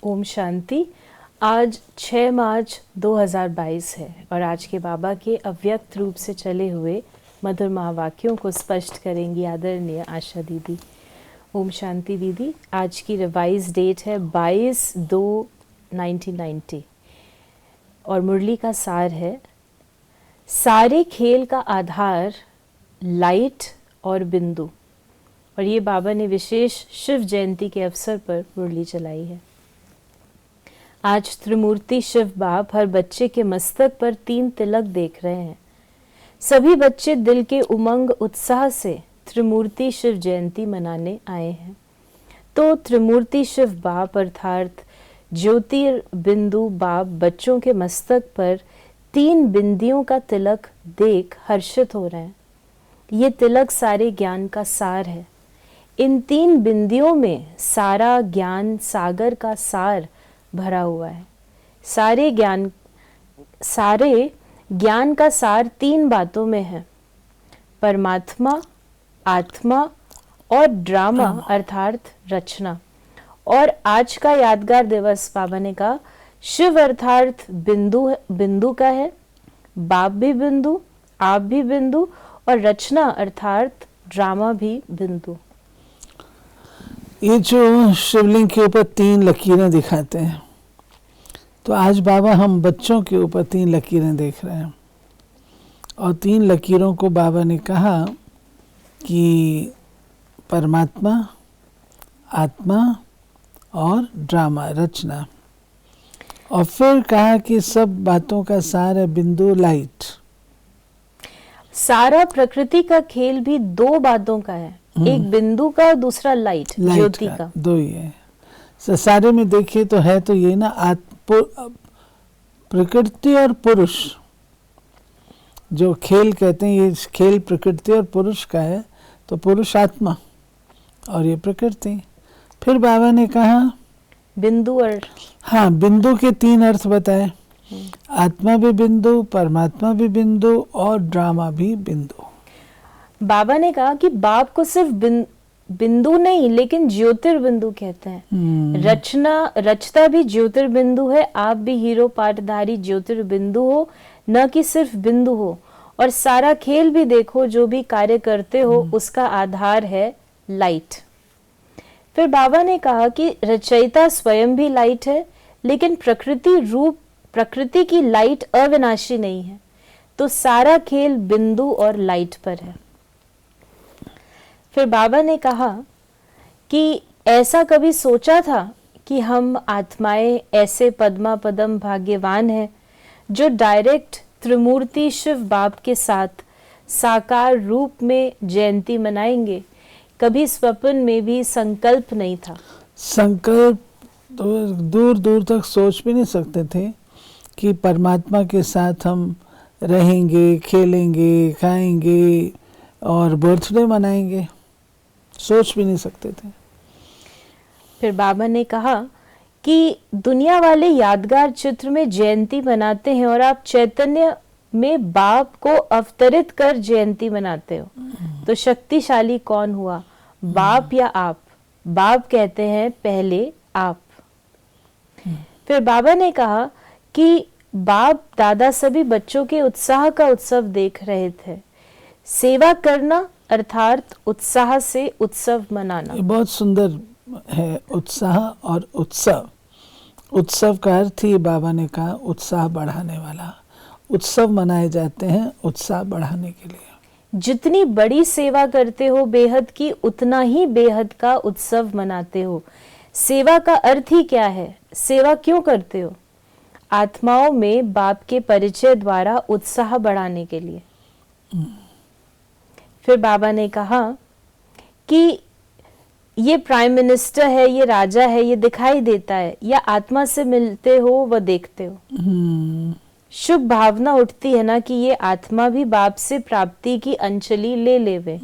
ओम शांति। आज 6 मार्च 2022 है और आज के बाबा के अव्यक्त रूप से चले हुए मधुर महावाक्यों को स्पष्ट करेंगी आदरणीय आशा दीदी। ओम शांति दीदी। आज की रिवाइज डेट है 22/2/1990 और मुरली का सार है, सारे खेल का आधार लाइट और बिंदु। और ये बाबा ने विशेष शिव जयंती के अवसर पर मुरली चलाई है। आज त्रिमूर्ति शिव बाप हर बच्चे के मस्तक पर 3 तिलक देख रहे हैं। सभी बच्चे दिल के उमंग उत्साह से त्रिमूर्ति शिव जयंती मनाने आए हैं। तो त्रिमूर्ति शिव बाप अर्थात ज्योतिर्बिंदु बाप बच्चों के मस्तक पर 3 बिंदियों का तिलक देख हर्षित हो रहे हैं। ये तिलक सारे ज्ञान का सार है। इन 3 बिंदियों में सारा ज्ञान सागर का सार भरा हुआ है। सारे ज्ञान का सार 3 बातों में है, परमात्मा, आत्मा और ड्रामा अर्थात रचना। और आज का यादगार दिवस बाबा ने कहा शिव अर्थात बिंदु का है, बाप भी बिंदु, आप भी बिंदु और रचना अर्थात ड्रामा भी बिंदु। ये जो शिवलिंग के ऊपर 3 लकीरें दिखाते हैं, तो आज बाबा हम बच्चों के ऊपर 3 लकीरें देख रहे हैं। और 3 लकीरों को बाबा ने कहा कि परमात्मा, आत्मा और ड्रामा रचना। और फिर कहा कि सब बातों का सार है बिंदु लाइट। सारा प्रकृति का खेल भी 2 बातों का है, एक बिंदु का और दूसरा लाइट ज्योति का। 2 ही है। सारे में देखिए तो है तो ये ना प्रकृति और पुरुष जो खेल कहते हैं, ये खेल प्रकृति और पुरुष का है। तो पुरुष आत्मा और ये प्रकृति। फिर बाबा ने कहा बिंदु और हाँ, बिंदु के 3 अर्थ बताए, आत्मा भी बिंदु, परमात्मा भी बिंदु और ड्रामा भी बिंदु। बाबा ने कहा कि बाप को सिर्फ बिंदु नहीं लेकिन ज्योतिर्बिंदु कहते हैं। रचता भी ज्योतिर्बिंदु है। आप भी हीरो पाटधारी ज्योतिर्बिंदु हो, न कि सिर्फ बिंदु हो। और सारा खेल भी देखो, जो भी कार्य करते हो उसका आधार है लाइट। फिर बाबा ने कहा कि रचयिता स्वयं भी लाइट है, लेकिन प्रकृति की लाइट अविनाशी नहीं है। तो सारा खेल बिंदु और लाइट पर है। फिर बाबा ने कहा कि ऐसा कभी सोचा था कि हम आत्माएं ऐसे पद्मा पदम भाग्यवान हैं जो डायरेक्ट त्रिमूर्ति शिव बाप के साथ साकार रूप में जयंती मनाएंगे। कभी स्वप्न में भी संकल्प नहीं था। संकल्प तो दूर दूर तक सोच भी नहीं सकते थे कि परमात्मा के साथ हम रहेंगे, खेलेंगे, खाएंगे और बर्थडे मनाएंगे। सोच भी नहीं सकते थे। फिर बाबा ने कहा कि दुनिया वाले यादगार चित्र में जयंती मनाते हैं और आप चैतन्य में बाप को अवतरित कर जयंती मनाते हो। तो शक्तिशाली कौन हुआ, बाप या आप? बाप कहते हैं पहले आप। फिर बाबा ने कहा कि बाप दादा सभी बच्चों के उत्साह का उत्सव देख रहे थे। सेवा करना अर्थात उत्साह से उत्सव मनाना। ये बहुत सुंदर है, उत्साह और उत्सव। उत्सव का अर्थ ही बाबा ने कहा उत्साह बढ़ाने वाला। उत्सव मनाए जाते हैं उत्साह बढ़ाने के लिए। जितनी बड़ी सेवा करते हो बेहद की, उतना ही बेहद का उत्सव मनाते हो। सेवा का अर्थ ही क्या है? सेवा क्यों करते हो? आत्माओं में बाप के परिचय द्वारा उत्साह बढ़ाने के लिए। फिर बाबा ने कहा कि ये प्राइम मिनिस्टर है, ये राजा है, ये दिखाई देता है, या आत्मा से मिलते हो व देखते हो। शुभ भावना उठती है ना कि ये आत्मा भी बाप से प्राप्ति की अंजलि ले लेवे।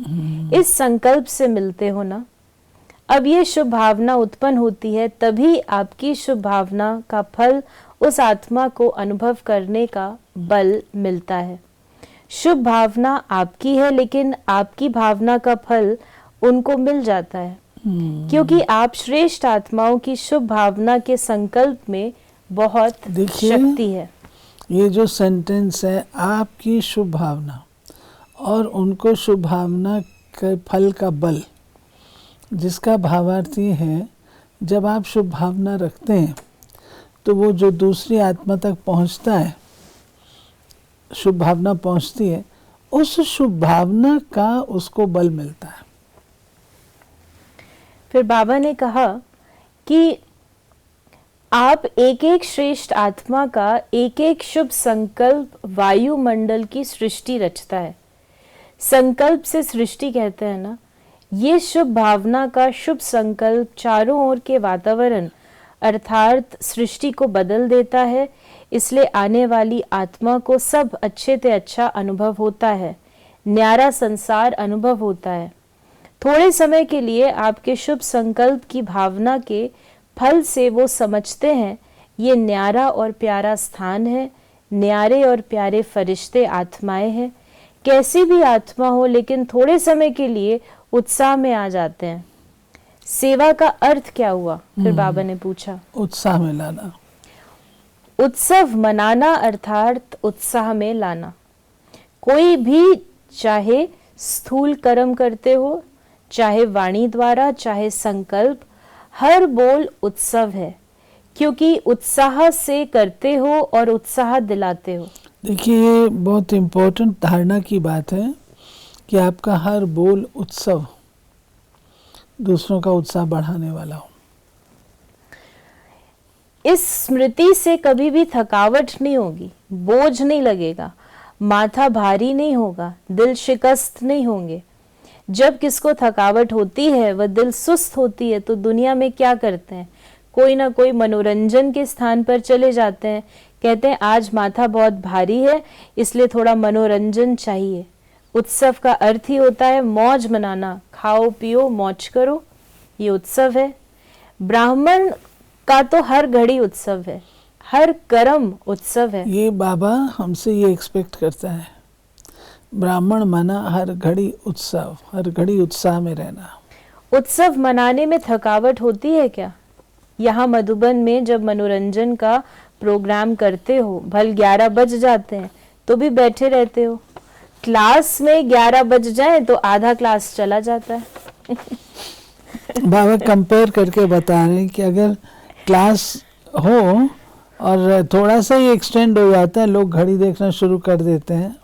इस संकल्प से मिलते हो ना। अब ये शुभ भावना उत्पन्न होती है, तभी आपकी शुभ भावना का फल उस आत्मा को अनुभव करने का बल मिलता है। शुभ भावना आपकी है, लेकिन आपकी भावना का फल उनको मिल जाता है। क्योंकि आप श्रेष्ठ आत्माओं की शुभ भावना के संकल्प में बहुत शक्ति है। ये जो सेंटेंस है, आपकी शुभ भावना और उनको शुभ भावना के फल का बल, जिसका भावार्थ ये है जब आप शुभ भावना रखते हैं तो वो जो दूसरी आत्मा तक पहुंचता है, शुभ भावना पहुंचती है, उस शुभ भावना का उसको बल मिलता है। फिर बाबा ने कहा कि आप एक एक श्रेष्ठ आत्मा का एक एक शुभ संकल्प वायुमंडल की सृष्टि रचता है। संकल्प से सृष्टि कहते हैं ना। ये शुभ भावना का शुभ संकल्प चारों ओर के वातावरण अर्थात सृष्टि को बदल देता है। इसलिए आने वाली आत्मा को सब अच्छे से अच्छा अनुभव होता है, न्यारा संसार अनुभव होता है। थोड़े समय के लिए आपके शुभ संकल्प की भावना के फल से वो समझते हैं ये न्यारा और प्यारा स्थान है, न्यारे और प्यारे फरिश्ते आत्माएं हैं। कैसी भी आत्मा हो लेकिन थोड़े समय के लिए उत्साह में आ जाते हैं। सेवा का अर्थ क्या हुआ? फिर बाबा ने पूछा। उत्साह में लाना, उत्सव मनाना अर्थात उत्साह में लाना। कोई भी चाहे स्थूल कर्म करते हो, चाहे वाणी द्वारा, चाहे संकल्प, हर बोल उत्सव है, क्योंकि उत्साह से करते हो और उत्साह दिलाते हो। देखिए, ये बहुत इम्पोर्टेंट धारणा की बात है कि आपका हर बोल उत्सव, दूसरों का उत्साह बढ़ाने वाला हो। इस स्मृति से कभी भी थकावट नहीं होगी, बोझ नहीं लगेगा, माथा भारी नहीं होगा, दिल शिकस्त नहीं होंगे। जब किसको थकावट होती है, वह दिल सुस्त होती है, तो दुनिया में क्या करते हैं? कोई ना कोई मनोरंजन के स्थान पर चले जाते हैं। कहते हैं आज माथा बहुत भारी है, इसलिए थोड़ा मनोरंजन चाहिए। उत्सव का अर्थ ही होता है मौज मनाना, खाओ पियो मौज करो, ये उत्सव है। ब्राह्मण का तो हर घड़ी उत्सव है, हर कर्म उत्सव है। ये बाबा हमसे ये एक्सपेक्ट करता है, ब्राह्मण माना हर घड़ी उत्सव, हर घड़ी उत्साह में रहना। उत्सव मनाने में थकावट होती है क्या? यहाँ मधुबन में जब मनोरंजन का प्रोग्राम करते हो, भल 11 बज जाते हैं तो भी बैठे रहते हो। क्लास में 11 बज जाए तो आधा क्लास चला जाता है। बाबा कंपेयर करके बता रहे हैं कि अगर क्लास हो और थोड़ा सा ही एक्सटेंड हो जाता है, लोग घड़ी देखना शुरू कर देते हैं,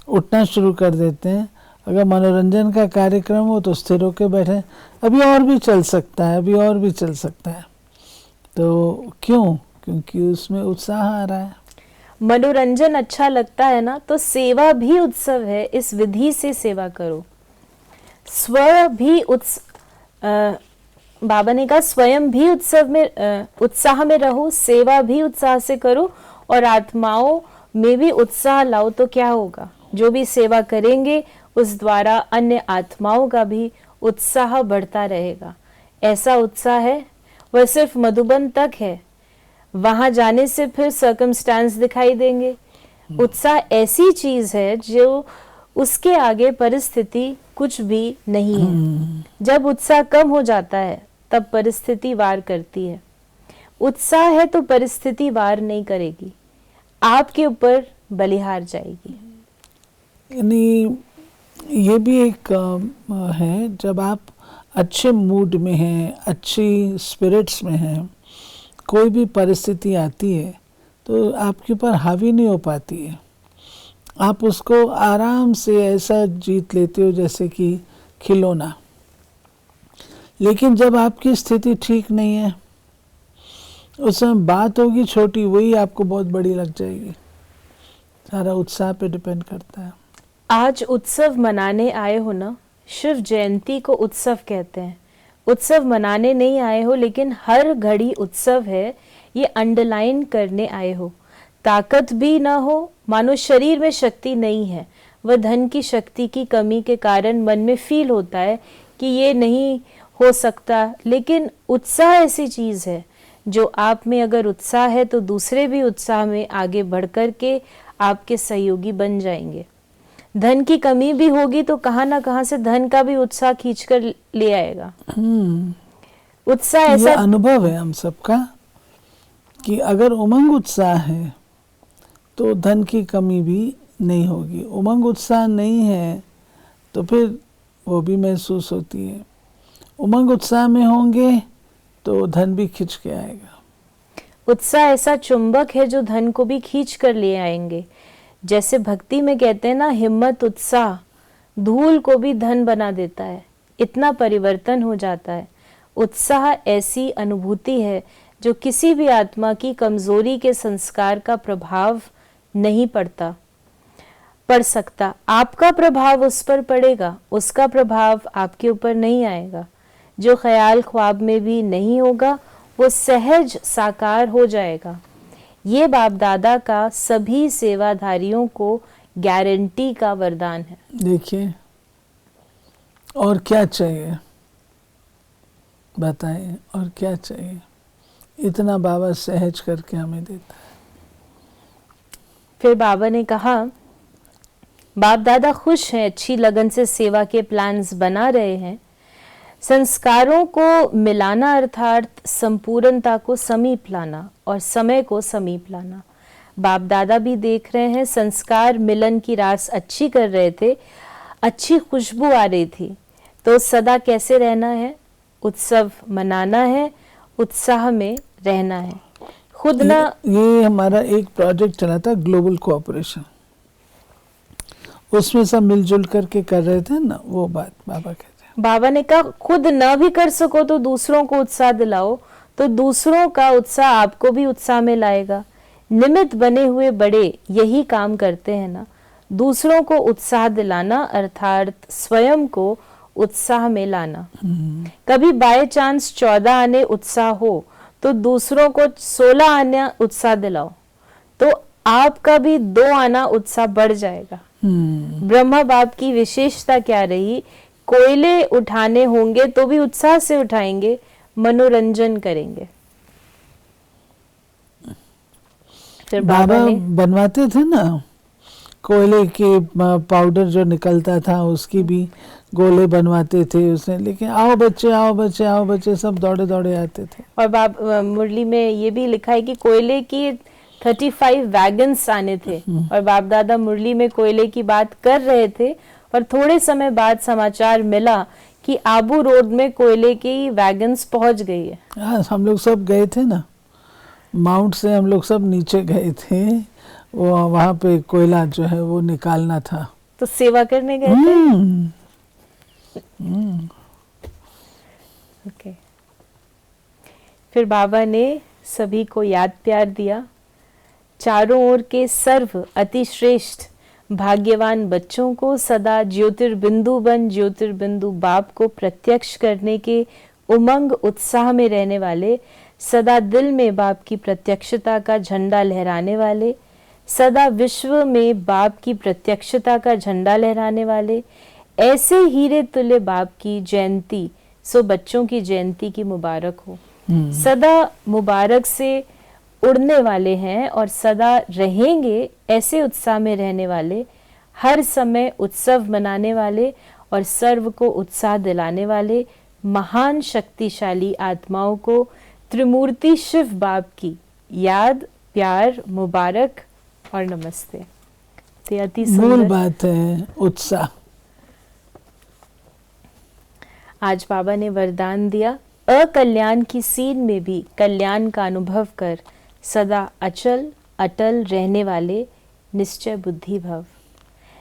उठना शुरू कर देते हैं। अगर मनोरंजन का कार्यक्रम हो तो स्थिर होकर बैठे, अभी और भी चल सकता है, अभी और भी चल सकता है। तो क्यों? क्योंकि उसमें उत्साह आ रहा है। मनोरंजन अच्छा लगता है ना, तो सेवा भी उत्सव है। इस विधि से सेवा करो। स्व भी बाबा ने कहा स्वयं भी उत्सव में उत्साह में रहो, सेवा भी उत्साह से करो और आत्माओं में भी उत्साह लाओ। तो क्या होगा? जो भी सेवा करेंगे उस द्वारा अन्य आत्माओं का भी उत्साह बढ़ता रहेगा। ऐसा उत्साह है वह सिर्फ मधुबन तक है, वहां जाने से फिर सर्कमस्टांस दिखाई देंगे। उत्साह ऐसी चीज है जो उसके आगे परिस्थिति कुछ भी नहीं है। जब उत्साह कम हो जाता है तब परिस्थिति वार करती है। उत्साह है तो परिस्थिति वार नहीं करेगी, आपके ऊपर बलिहार जाएगी। यानी ये भी एक है, जब आप अच्छे मूड में हैं, अच्छी स्पिरिट्स में हैं, कोई भी परिस्थिति आती है तो आपके ऊपर हावी नहीं हो पाती है। आप उसको आराम से ऐसा जीत लेते हो जैसे कि खिलौना। लेकिन जब आपकी स्थिति ठीक नहीं है, उस समय बात होगी छोटी, वही आपको बहुत बड़ी लग जाएगी। सारा उत्साह पे डिपेंड करता है। आज उत्सव मनाने आए हो ना, शिव जयंती को उत्सव कहते हैं। उत्सव मनाने नहीं आए हो, लेकिन हर घड़ी उत्सव है, ये अंडरलाइन करने आए हो। ताकत भी ना हो, मानो शरीर में शक्ति नहीं है, वह धन की शक्ति की कमी के कारण मन में फील होता है कि ये नहीं हो सकता। लेकिन उत्साह ऐसी चीज है जो आप में अगर उत्साह है तो दूसरे भी उत्साह में आगे बढ़कर के आपके सहयोगी बन जाएंगे। धन की कमी भी होगी तो कहाँ ना कहाँ से धन का भी उत्साह खींच कर ले आएगा। उत्साह ये ऐसा अनुभव है हम सबका कि अगर उमंग उत्साह है तो धन की कमी भी नहीं होगी। उमंग उत्साह नहीं है तो फिर वो भी महसूस होती है। उमंग उत्साह में होंगे तो धन भी खिंच के आएगा। उत्साह ऐसा चुंबक है जो धन को भी खींच कर ले आएंगे। जैसे भक्ति में कहते हैं ना, हिम्मत उत्साह धूल को भी धन बना देता है, इतना परिवर्तन हो जाता है। उत्साह ऐसी अनुभूति है जो किसी भी आत्मा की कमजोरी के संस्कार का प्रभाव नहीं पड़ सकता। आपका प्रभाव उस पर पड़ेगा, उसका प्रभाव आपके ऊपर नहीं आएगा। जो ख्याल ख्वाब में भी नहीं होगा वो सहज साकार हो जाएगा। ये बाप दादा का सभी सेवाधारियों को गारंटी का वरदान है। देखिए, और क्या चाहिए बताएं, और क्या चाहिए? इतना बाबा सहज करके हमें देता है। फिर बाबा ने कहा, बाप दादा खुश हैं, अच्छी लगन से सेवा के प्लान्स बना रहे हैं। संस्कारों को मिलाना अर्थात संपूर्णता को समीप लाना और समय को समीप लाना। बाप दादा भी देख रहे हैं, संस्कार मिलन की रास अच्छी कर रहे थे, अच्छी खुशबू आ रही थी। तो सदा कैसे रहना है? उत्सव मनाना है, उत्साह में रहना है। खुद ना ये हमारा एक प्रोजेक्ट चला था, ग्लोबल कोऑपरेशन, उसमें सब मिलजुल करके कर रहे थे ना, वो बात बाबा कहते हैं। बाबा ने कहा, खुद न भी कर सको तो दूसरों को उत्साह दिलाओ, तो दूसरों का उत्साह आपको भी उत्साह में लाएगा। निमित्त बने हुए बड़े यही काम करते हैं ना, दूसरों को उत्साह दिलाना अर्थात स्वयं को उत्साह में लाना। कभी बाय चांस 14 आने उत्साह हो तो दूसरों को 16 आने उत्साह दिलाओ, तो आपका भी 2 आना उत्साह बढ़ जाएगा। ब्रह्मा बाप की विशेषता क्या रही? कोयले उठाने होंगे तो भी उत्साह से उठाएंगे, मनोरंजन करेंगे। फिर बाबा बनवाते थे ना, कोयले के पाउडर जो निकलता था उसकी भी गोले बनवाते थे उसने, लेकिन आओ बच्चे आओ बच्चे आओ बच्चे सब दौड़े दौड़े आते थे। और मुरली में ये भी लिखा है कि कोयले की 35 वैगन्स आने थे, और बाप दादा मुरली में कोयले की बात कर रहे थे, और थोड़े समय बाद समाचार मिला कि आबू रोड में कोयले की वैगन्स पहुंच गई है। हम लोग सब गए थे ना, माउंट से हम लोग सब नीचे गए थे, वो वहाँ पे कोयला जो है वो निकालना था, तो सेवा करने गए थे। ओके। फिर बाबा ने सभी को याद प्यार दिया। चारों ओर के सर्व अतिश्रेष्ठ भाग्यवान बच्चों को सदा ज्योतिर्बिंदु बन ज्योतिर्बिंदु बाप को प्रत्यक्ष करने के उमंग उत्साह में रहने वाले, सदा दिल में बाप की प्रत्यक्षता का झंडा लहराने वाले, सदा विश्व में बाप की प्रत्यक्षता का झंडा लहराने वाले, ऐसे हीरे तुल्य बाप की जयंती, सो बच्चों की जयंती की मुबारक हो। सदा मुबारक से उड़ने वाले हैं और सदा रहेंगे ऐसे उत्साह में रहने वाले, हर समय उत्सव मनाने वाले और सर्व को उत्साह दिलाने वाले महान शक्तिशाली आत्माओं को त्रिमूर्ति शिव बाप की याद, प्यार, मुबारक और नमस्ते। तो अति मूल बात है उत्साह। आज बाबा ने वरदान दिया, अकल्याण की सीन में भी कल्याण का अनुभव कर सदा अचल अटल रहने वाले निश्चय बुद्धि भव।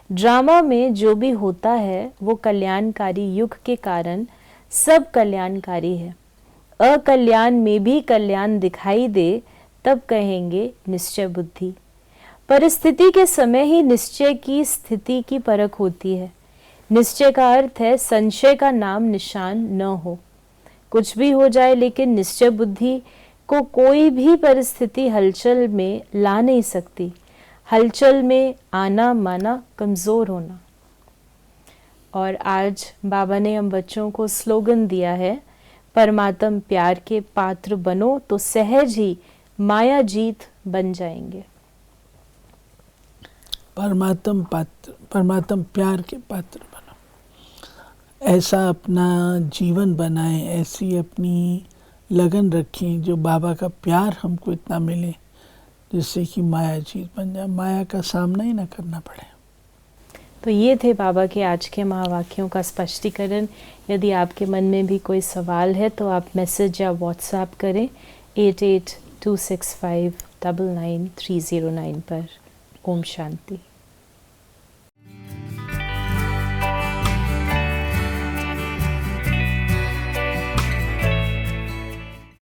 ड्रामा में जो भी होता है वो कल्याणकारी युग के कारण सब कल्याणकारी है। अकल्याण में भी कल्याण दिखाई दे तब कहेंगे निश्चय बुद्धि। परिस्थिति के समय ही निश्चय की स्थिति की परख होती है। निश्चय का अर्थ है संशय का नाम निशान न हो। कुछ भी हो जाए लेकिन निश्चय बुद्धि को कोई भी परिस्थिति हलचल में ला नहीं सकती। हलचल में आना माना कमजोर होना। और आज बाबा ने हम बच्चों को स्लोगन दिया है, परमात्म प्यार के पात्र बनो तो सहज ही माया जीत बन जाएंगे। परमात्म प्यार के पात्र बनो। ऐसा अपना जीवन बनाएं, ऐसी अपनी लगन रखें जो बाबा का प्यार हमको इतना मिले जिससे कि माया जीत बन जाए, माया का सामना ही ना करना पड़े। तो ये थे बाबा के आज के महावाक्यों का स्पष्टीकरण। यदि आपके मन में भी कोई सवाल है तो आप मैसेज या व्हाट्सएप करें 8826599309 पर। ओम शांति।